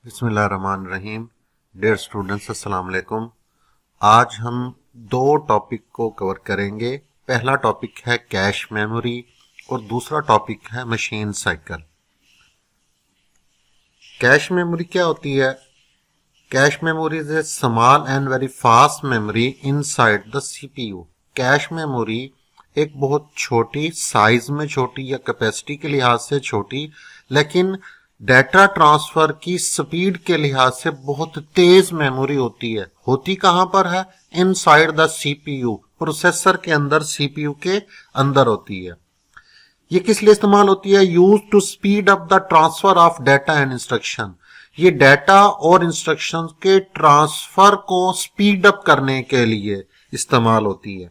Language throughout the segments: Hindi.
बिस्मिल्लाहिर्रहमानिर्रहीम। डियर स्टूडेंट्स, अस्सलाम वालेकुम। आज हम दो टॉपिक को कवर करेंगे। पहला टॉपिक है कैश मेमोरी और दूसरा टॉपिक है मशीन साइकिल। कैश मेमोरी क्या होती है? Cache memory is a small and very fast memory inside the CPU. Cache memory एक बहुत छोटी साइज में छोटी या कैपेसिटी के लिहाज से छोटी, लेकिन डाटा ट्रांसफर की स्पीड के लिहाज से बहुत तेज मेमोरी होती है। होती कहां पर है? इनसाइड द सीपीयू, प्रोसेसर के अंदर, सीपीयू के अंदर होती है। ये किस लिए इस्तेमाल होती है? Use to speed up the transfer of data and instruction. ये डाटा और इंस्ट्रक्शन के ट्रांसफर को स्पीड अप करने के लिए इस्तेमाल होती है।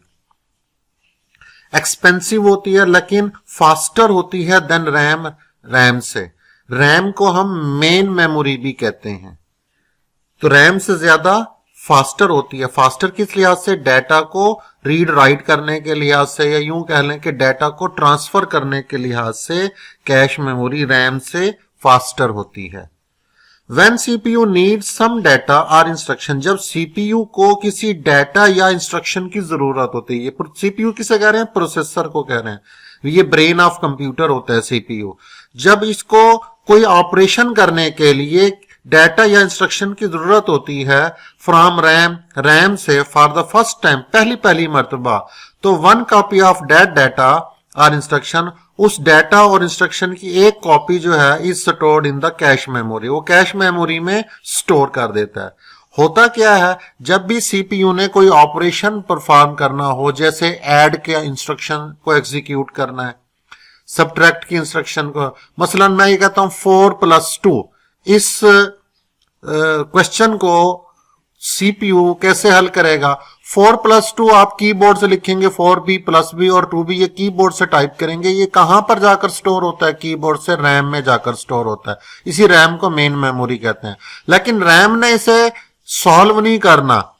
एक्सपेंसिव होती है लेकिन फास्टर होती है देन रैम से। रैम को हम मेन मेमोरी भी कहते हैं, तो रैम से ज्यादा फास्टर होती है। फास्टर किस लिहाज से? डाटा को रीड राइट करने के लिहाज से, या यूं कह लें कि डाटा को ट्रांसफर करने के लिहाज से कैश मेमोरी रैम से फास्टर होती है। When CPU needs some data or instruction, जब CPU को किसी डाटा या इंस्ट्रक्शन की जरूरत होती है। CPU किसे कह रहे हैं? प्रोसेसर को कह रहे हैं। ये ब्रेन ऑफ कंप्यूटर होता है CPU। जब इसको कोई ऑपरेशन करने के लिए डाटा या इंस्ट्रक्शन की जरूरत होती है फ्रॉम रैम से फॉर द फर्स्ट टाइम, पहली मर्तबा, तो one copy of that data और इंस्ट्रक्शन, उस डाटा और इंस्ट्रक्शन की एक कॉपी जो है is stored in the cache memory. वो कैश मेमोरी में स्टोर कर देता है। होता क्या है? जब भी सीपीयू ने कोई ऑपरेशन परफॉर्म करना हो, जैसे ऐड के इंस्ट्रक्शन को एग्जीक्यूट करना है, सब्ट्रैक्ट की इंस्ट्रक्शन को, मसलन मैं ये कहता हूं 4+2, इस क्वेश्चन को सीपीयू कैसे हल करेगा? 4+2 आप कीबोर्ड से लिखेंगे, 4b+b और 2b, ये कीबोर्ड से टाइप करेंगे। ये कहां पर जाकर स्टोर होता है? कीबोर्ड से रैम में जाकर स्टोर होता है। इसी रैम को मेन मेमोरी कहते हैं। लेकिन रैम ने इसे सॉल्व नहीं करना।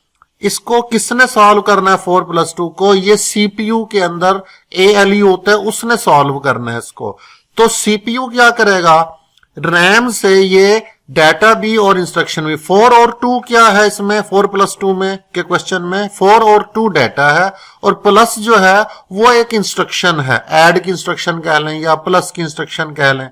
इसको किसने सॉल्व करना है? 4+2 को ये सीपीयू के अंदर ALU होता है, उसने सॉल्व करना है इसको। तो सीपीयू क्या करेगा? रैम से ये डाटा भी और इंस्ट्रक्शन भी, 4 और 2 क्या है इसमें? 4+2 में के क्वेश्चन में 4 और 2 डाटा है, और प्लस जो है वो एक इंस्ट्रक्शन है, ऐड की इंस्ट्रक्शन कह लें या प्लस की इंस्ट्रक्शन कह लें।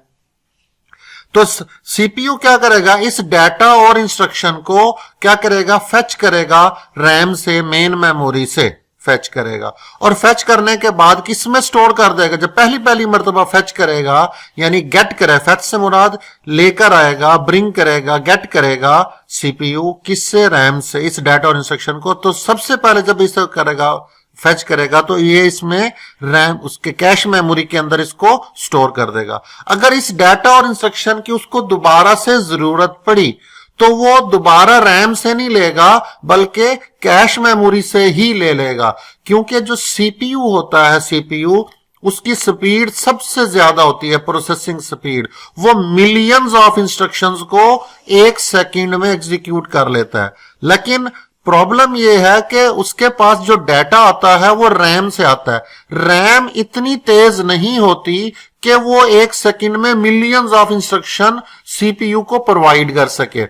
तो सीपीयू क्या करेगा? इस डाटा और इंस्ट्रक्शन को क्या करेगा? फेच करेगा रैम से, मेन मेमोरी से फेच करेगा, और फेच करने के बाद किसमें स्टोर कर देगा? जब पहली मर्तबा फेच करेगा, यानी गेट करे, फेच से मुराद लेकर आएगा, ब्रिंग करेगा, गेट करेगा सीपीयू किससे? रैम से, इस डाटा और इंस्ट्रक्शन को। तो सबसे पहले जब इसे करेगा, फेच करेगा, तो ये इसमें रैम, उसके कैश मेमोरी के अंदर इसको स्टोर कर देगा। अगर इस डाटा और इंस्ट्रक्शन की उसको दोबारा से जरूरत पड़ी तो वो दोबारा रैम से नहीं लेगा, बल्कि कैश मेमोरी से ही ले लेगा, क्योंकि जो सीपीयू होता है, सीपीयू, उसकी स्पीड सबसे ज्यादा होती है, प्रोसेसिंग स्पीड। वो मिलियंस ऑफ इंस्ट्रक्शंस को एक सेकंड में एग्जीक्यूट कर लेता है। लेकिन प्रॉब्लम यह है कि उसके पास जो डाटा आता है वो रैम से आता है। रैम इतनी तेज नहीं होती कि वो एक सेकंड में मिलियंस ऑफ इंस्ट्रक्शन सीपीयू को प्रोवाइड कर सके।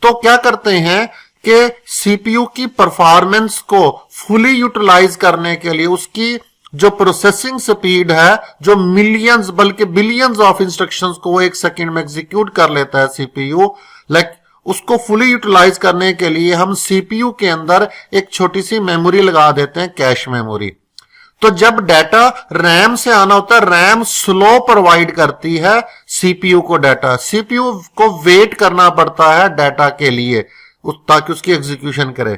तो क्या करते हैं कि सीपीयू की परफॉर्मेंस को फुली यूटिलाइज करने के लिए, उसकी जो प्रोसेसिंग स्पीड है, जो मिलियंस बल्कि बिलियंस ऑफ इंस्ट्रक्शंस को वो एक सेकंड में एग्जीक्यूट कर लेता है सीपीयू, उसको फुली यूटिलाइज करने के लिए हम सीपीयू के अंदर एक छोटी सी मेमोरी लगा देते हैं, कैश मेमोरी। तो जब डाटा रैम से आना होता है, रैम स्लो प्रोवाइड करती है सीपीयू को डाटा। सीपीयू को वेट करना पड़ता है डाटा के लिए, ताकि उसकी एग्जीक्यूशन करे।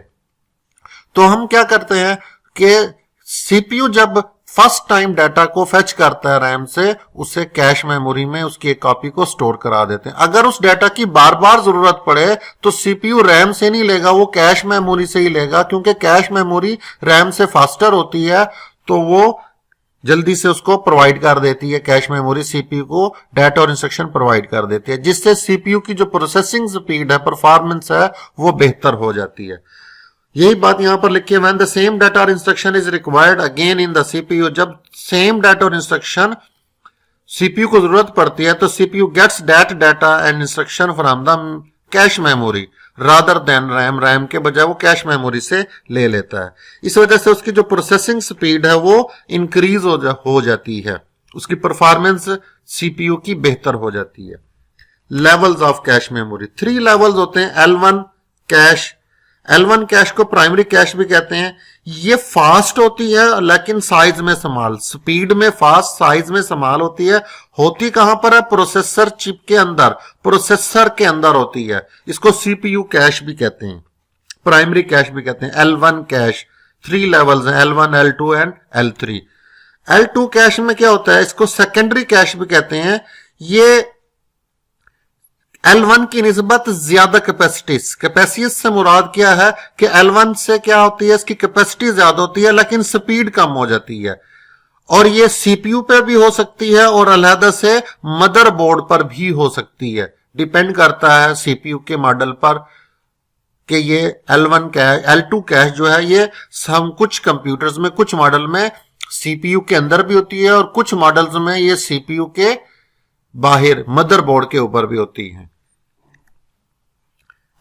तो हम क्या करते हैं कि सीपीयू जब फर्स्ट टाइम डाटा को फेच करता है रैम से, उसे कैश मेमोरी में उसकी एक कॉपी को स्टोर करा देते हैं। अगर उस डाटा की बार बार जरूरत पड़े तो सीपीयू रैम से नहीं लेगा, वो कैश मेमोरी से ही लेगा, क्योंकि कैश मेमोरी रैम से फास्टर होती है, तो वो जल्दी से उसको प्रोवाइड कर देती है। कैश मेमोरी सीपीयू को डाटा और इंस्ट्रक्शन प्रोवाइड कर देती है, जिससे सीपीयू की जो प्रोसेसिंग स्पीड है, परफॉर्मेंस है, वो बेहतर हो जाती है। यही बात यहां पर लिखी है, व्हेन द सेम डाटा और instruction is required again in the CPU. जब सेम डाटा और इंस्ट्रक्शन सीपीयू को जरूरत पड़ती है तो CPU gets that data and instruction from the cache memory rather than RAM, RAM के बजाय वो कैश मेमोरी से ले लेता है। इस वजह से उसकी जो प्रोसेसिंग स्पीड है वो इंक्रीज हो जाती है, उसकी परफॉर्मेंस सीपीयू की बेहतर हो जाती है। Levels of cache memory, 3 levels होते हैं। L1 कैश, L1 कैश को प्राइमरी कैश भी कहते हैं। ये फास्ट होती है लेकिन साइज में समाल, स्पीड में फास्ट, साइज में समाल होती है। होती कहां पर है? प्रोसेसर चिप के अंदर, प्रोसेसर के अंदर होती है। इसको सीपीयू कैश भी कहते हैं, प्राइमरी कैश भी कहते हैं। L1 कैश 3 लेवल्स हैं, L1, L2 and L3। L2 cash में क्या होता है? इसको सेकेंडरी कैश भी कहते हैं। ये L1 की निस्बत ज्यादा कैपेसिटी से मुराद क्या है कि L1 से क्या होती है, इसकी कैपेसिटी ज्यादा होती है लेकिन स्पीड कम हो जाती है। और ये सीपीयू पे भी हो सकती है और अलहदा से मदरबोर्ड पर भी हो सकती है, डिपेंड करता है सीपीयू के मॉडल पर कि ये L1 कैश, L2 कैश जो है ये हम कुछ कंप्यूटर्स में, कुछ मॉडल में सीपीयू के अंदर भी होती है और कुछ मॉडल्स में ये सीपीयू के बाहर मदरबोर्ड के ऊपर भी होती है।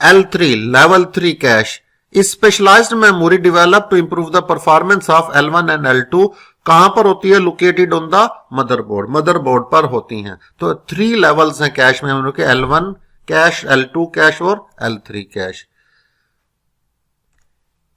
L3 level 3 cache, specialised memory develop to improve the performance of L1 and L2। कहां पर होती है? Located on the motherboard, motherboard पर होती हैं। तो 3 लेवल्स हैं कैश मेमोरी के, L1 कैश, L2 कैश और L3 कैश।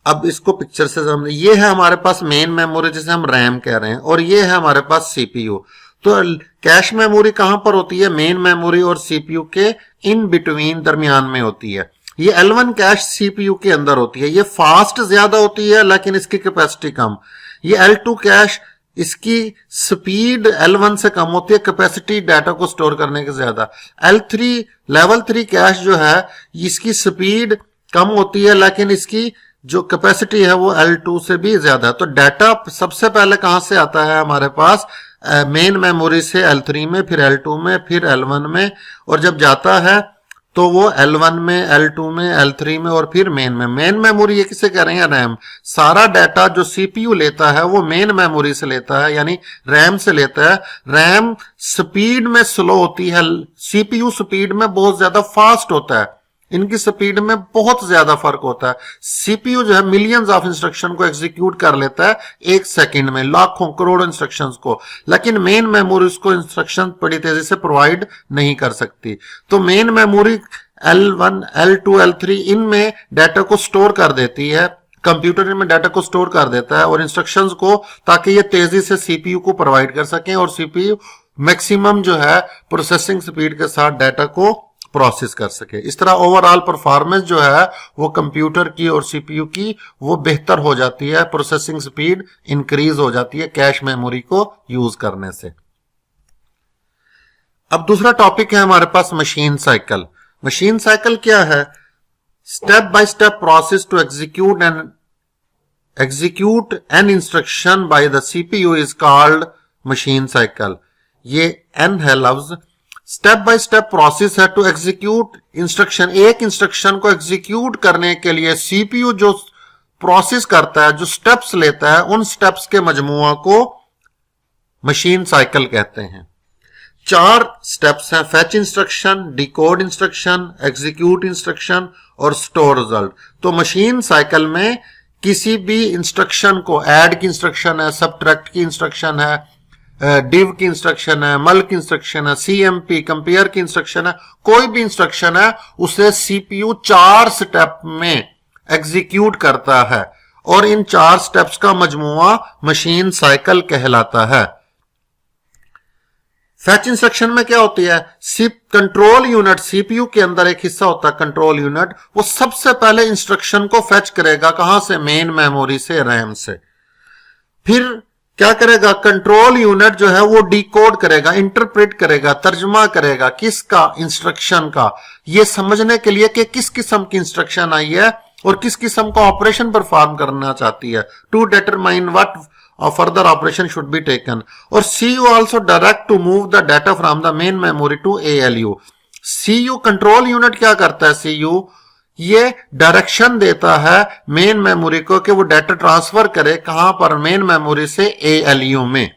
अब इसको पिक्चर से समझे, ये है हमारे पास मेन मेमोरी जिसे हम रैम कह रहे हैं, और ये है हमारे पास सीपीयू। तो कैश मेमोरी कहां पर होती है? मेन मेमोरी और सीपीयू के इन बिटवीन, दरमियान में होती है। ये L1 कैश सीपीयू के अंदर होती है, ये फास्ट ज्यादा होती है लेकिन इसकी कैपेसिटी कम। ये L2 कैश, इसकी स्पीड L1 से कम होती है, कैपेसिटी डाटा को स्टोर करने की ज्यादा। L3 लेवल 3 कैश जो है इसकी स्पीड कम होती है लेकिन इसकी जो कैपेसिटी है वो L2 से भी ज्यादा। तो डाटा सबसे पहले कहां से आता है हमारे पास? मेन मेमोरी से L3 में, फिर L2 में, फिर L1 में, और जब जाता है तो वो L1 में, L2 में, L3 में और फिर मेन में। मेन मेमोरी ये किसे कह रहे हैं? रैम। सारा डाटा जो सीपीयू लेता है वो मेन मेमोरी से लेता है, यानी रैम से लेता है। रैम स्पीड में स्लो होती है, सीपीयू स्पीड में बहुत ज्यादा फास्ट होता है। इनकी स्पीड में बहुत ज्यादा फर्क होता है। सीपीयू जो है मिलियंस ऑफ इंस्ट्रक्शन को एग्जीक्यूट कर लेता है 1 सेकंड में, लाखों करोड़ों इंस्ट्रक्शंस को, लेकिन मेन मेमोरी उसको इंस्ट्रक्शन बड़ी तेजी से प्रोवाइड नहीं कर सकती। तो main memory L1, L2, L3 इनमें डाटा को स्टोर कर देती है, कंप्यूटर में डाटा को स्टोर कर देता है और इंस्ट्रक्शंस को, ताकि ये तेजी से सीपीयू को प्रोवाइड कर सकें और सीपीयू मैक्सिमम जो है प्रोसेसिंग स्पीड के साथ डाटा को प्रोसेस कर सके। इस तरह ओवरऑल परफॉर्मेंस जो है वो कंप्यूटर की और सीपीयू की वो बेहतर हो जाती है, प्रोसेसिंग स्पीड इंक्रीज हो जाती है कैश मेमोरी को यूज करने से। अब दूसरा टॉपिक है हमारे पास मशीन साइकिल। मशीन साइकिल क्या है? Step by step process to execute an instruction by the CPU is called machine cycle। ये N है लफ्ज। स्टेप बाय स्टेप प्रोसेस है टू एग्जीक्यूट इंस्ट्रक्शन, एक इंस्ट्रक्शन को एग्जीक्यूट करने के लिए सीपीयू जो प्रोसेस करता है, जो स्टेप्स लेता है, उन स्टेप्स के मजमुआ को मशीन साइकिल कहते हैं। 4 स्टेप्स हैं: fetch instruction, decode instruction, execute instruction और स्टोर रिजल्ट। तो मशीन साइकिल में किसी भी इंस्ट्रक्शन को, ऐड की इंस्ट्रक्शन है, सबट्रैक्ट की इंस्ट्रक्शन है, डिव की इंस्ट्रक्शन है, मल की इंस्ट्रक्शन है, सीएमपी कंपेयर की इंस्ट्रक्शन है, कोई भी इंस्ट्रक्शन है उसे सीपीयू 4 स्टेप में एग्जीक्यूट करता है और इन 4 स्टेप्स का मजमुआ मशीन साइकिल कहलाता है। फैच इंस्ट्रक्शन में क्या होती है? कंट्रोल यूनिट, सीपीयू के अंदर एक हिस्सा होता है कंट्रोल यूनिट, वो सबसे पहले इंस्ट्रक्शन को फैच करेगा। कहां से? मेन मेमोरी से, रैम से। फिर क्या करेगा? कंट्रोल यूनिट जो है वो डिकोड करेगा, इंटरप्रेट करेगा, तर्जमा करेगा। किसका? इंस्ट्रक्शन का। ये समझने के लिए कि किस किस्म की इंस्ट्रक्शन आई है और किस किस्म का ऑपरेशन परफॉर्म करना चाहती है, to determine what further operation should be taken. और CU also direct to move the data from the main memory to ALU. CU control unit क्या करता है? सीयू ये डायरेक्शन देता है मेन मेमोरी को कि वो डाटा ट्रांसफर करे, कहां पर? मेन मेमोरी से एएलयू में।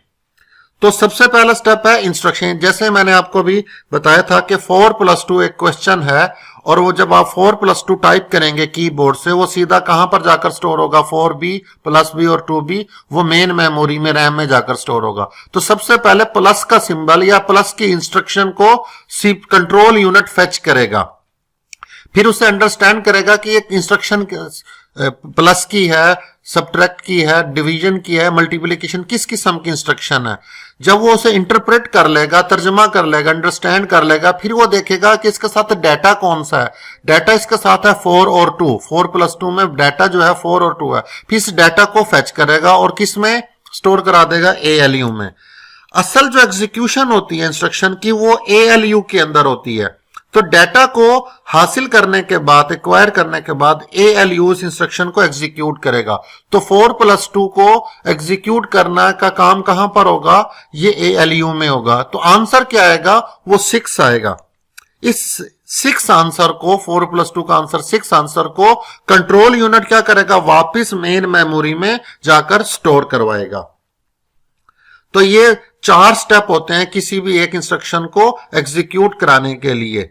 तो सबसे पहला स्टेप है इंस्ट्रक्शन। जैसे मैंने आपको भी बताया था कि 4+2 एक क्वेश्चन है, और वो जब आप 4+2 टाइप करेंगे कीबोर्ड से, वो सीधा कहां पर जाकर स्टोर होगा, 4b प्लस बी और 2b, वो मेन मेमोरी में रैम में जाकर स्टोर होगा। तो सबसे पहले प्लस का सिंबल या प्लस की इंस्ट्रक्शन को कंट्रोल यूनिट फेच करेगा, फिर उसे अंडरस्टैंड करेगा कि एक इंस्ट्रक्शन प्लस की है, सबट्रैक्ट की है, डिवीजन की है, मल्टीप्लिकेशन, किस किस्म की इंस्ट्रक्शन है। जब वो उसे इंटरप्रेट कर लेगा, तर्जमा कर लेगा, अंडरस्टैंड कर लेगा, फिर वो देखेगा कि इसके साथ डाटा कौन सा है। डाटा इसके साथ है 4 और 2, 4+2 में डाटा जो है 4 और 2 है। फिर इस डाटा को फेच करेगा और किस में स्टोर करा देगा, ALU में। असल जो एग्जीक्यूशन होती है इंस्ट्रक्शन की, वो ALU के अंदर होती है। तो डाटा को हासिल करने के बाद, एक्वायर करने के बाद, ALU इस इंस्ट्रक्शन को एग्जीक्यूट करेगा। तो 4+2 को एग्जीक्यूट करना का काम कहां पर होगा, ये ALU में होगा। तो आंसर क्या आएगा, वो 6 आएगा। इस 6 आंसर को, 4+2 का आंसर 6 आंसर को कंट्रोल यूनिट क्या करेगा, वापिस मेन मेमोरी में जाकर स्टोर करवाएगा। तो ये 4 स्टेप होते हैं किसी भी एक इंस्ट्रक्शन को एग्जीक्यूट कराने के लिए।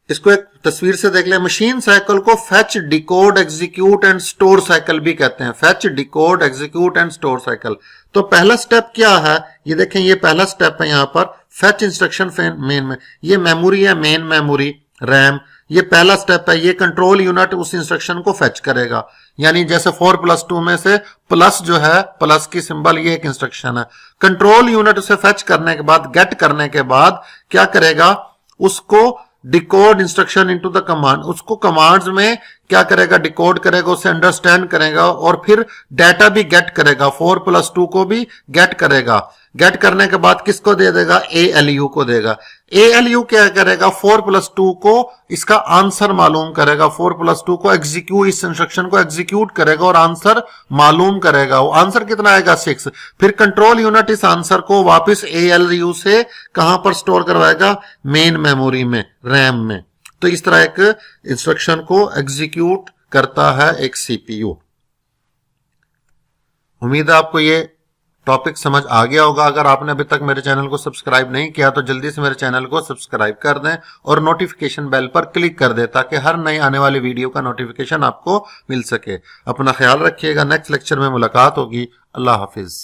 इसको एक तस्वीर से देख लें। मशीन साइकिल को fetch, decode, execute and store cycle भी कहते हैं। Fetch, decode, execute and store cycle. तो पहला स्टेप क्या है, ये देखें, ये पहला स्टेप है यहां पर फेच इंस्ट्रक्शन मेन में। ये मेमोरी है, मेन मेमोरी, रैम। ये पहला स्टेप है, ये कंट्रोल यूनिट उस इंस्ट्रक्शन को फेच करेगा। यानी जैसे 4+2 में से प्लस जो है, प्लस की सिंबल, ये एक इंस्ट्रक्शन है। कंट्रोल यूनिट उसे फेच करने के बाद, गेट करने के बाद क्या करेगा, उसको decode instruction into the command, उसको कमांड्स में क्या करेगा, डिकोड करेगा, उसे अंडरस्टैंड करेगा, और फिर डाटा भी गेट करेगा, 4+2 को भी गेट करेगा। गेट करने के बाद किसको दे देगा, ALU को देगा। ALU क्या करेगा, 4+2 को इसका आंसर मालूम करेगा, 4+2 को एग्जीक्यूट, इस इंस्ट्रक्शन को एग्जीक्यूट करेगा और आंसर मालूम करेगा। वो आंसर कितना आएगा, 6। फिर कंट्रोल यूनिट इस आंसर को वापस ALU से कहां पर स्टोर करवाएगा, मेन मेमोरी में, रैम में। तो इस तरह एक इंस्ट्रक्शन को एग्जीक्यूट करता है एक CPU। उम्मीद है आपको ये टॉपिक समझ आ गया होगा। अगर आपने अभी तक मेरे चैनल को सब्सक्राइब नहीं किया तो जल्दी से मेरे चैनल को सब्सक्राइब कर दें और नोटिफिकेशन बेल पर क्लिक कर दें, ताकि हर नई आने वाली वीडियो का नोटिफिकेशन आपको मिल सके। अपना ख्याल रखिएगा। नेक्स्ट लेक्चर में मुलाकात होगी। अल्लाह हाफिज।